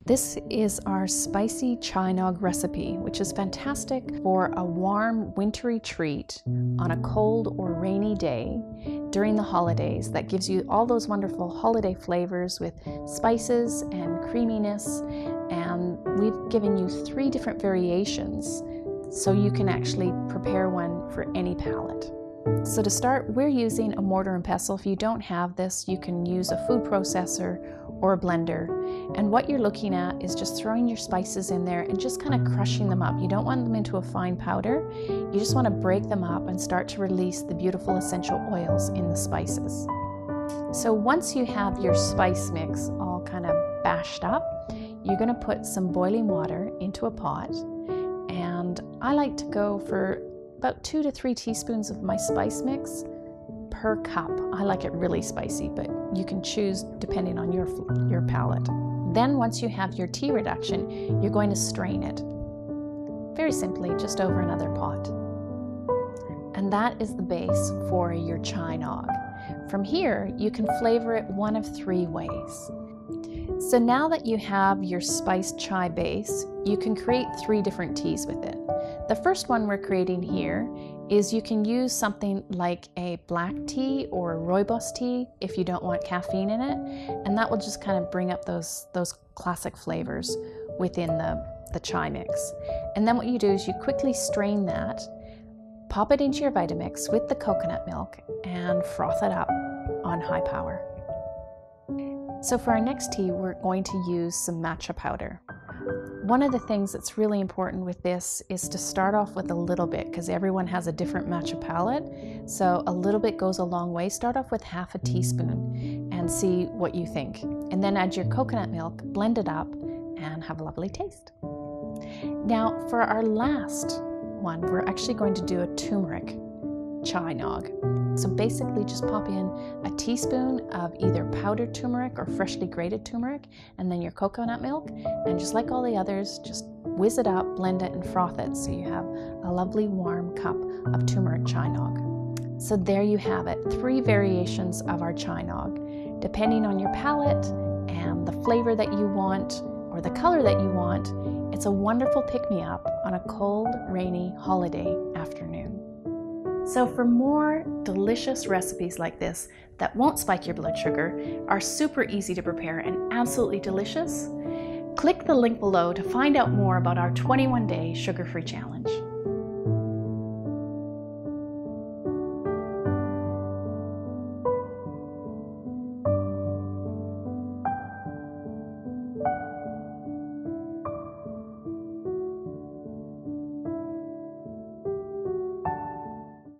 This is our spicy Chai Nog recipe, which is fantastic for a warm, wintry treat on a cold or rainy day during the holidays. That gives you all those wonderful holiday flavors with spices and creaminess. And we've given you 3 different variations, so you can actually prepare one for any palate. So to start, we're using a mortar and pestle. If you don't have this, you can use a food processor or a blender. And what you're looking at is just throwing your spices in there and just kind of crushing them up. You don't want them into a fine powder. You just want to break them up and start to release the beautiful essential oils in the spices. So once you have your spice mix all kind of bashed up, you're going to put some boiling water into a pot. And I like to go for about 2 to 3 teaspoons of my spice mix per cup. I like it really spicy, but you can choose depending on your palate. Then once you have your tea reduction, you're going to strain it. Very simply, just over another pot. And that is the base for your Chai Nog. From here, you can flavor it one of 3 ways. So now that you have your spiced chai base, you can create 3 different teas with it. The first one we're creating here is you can use something like a black tea or a rooibos tea if you don't want caffeine in it, and that will just kind of bring up those classic flavors within the chai mix. And then what you do is you quickly strain that, pop it into your Vitamix with the coconut milk, and froth it up on high power. So for our next tea, we're going to use some matcha powder. One of the things that's really important with this is to start off with a little bit, because everyone has a different matcha palate. So a little bit goes a long way. Start off with half a teaspoon and see what you think. And then add your coconut milk, blend it up, and have a lovely taste. Now for our last one, we're actually going to do a turmeric Chai Nog. So basically just pop in a teaspoon of either powdered turmeric or freshly grated turmeric, and then your coconut milk, and just like all the others, just whiz it up, blend it, and froth it so you have a lovely warm cup of turmeric Chai Nog. So there you have it, 3 variations of our Chai Nog. Depending on your palate and the flavor that you want or the color that you want, it's a wonderful pick-me-up on a cold, rainy holiday afternoon. So for more delicious recipes like this that won't spike your blood sugar, are super easy to prepare and absolutely delicious, click the link below to find out more about our 21-day sugar-free challenge.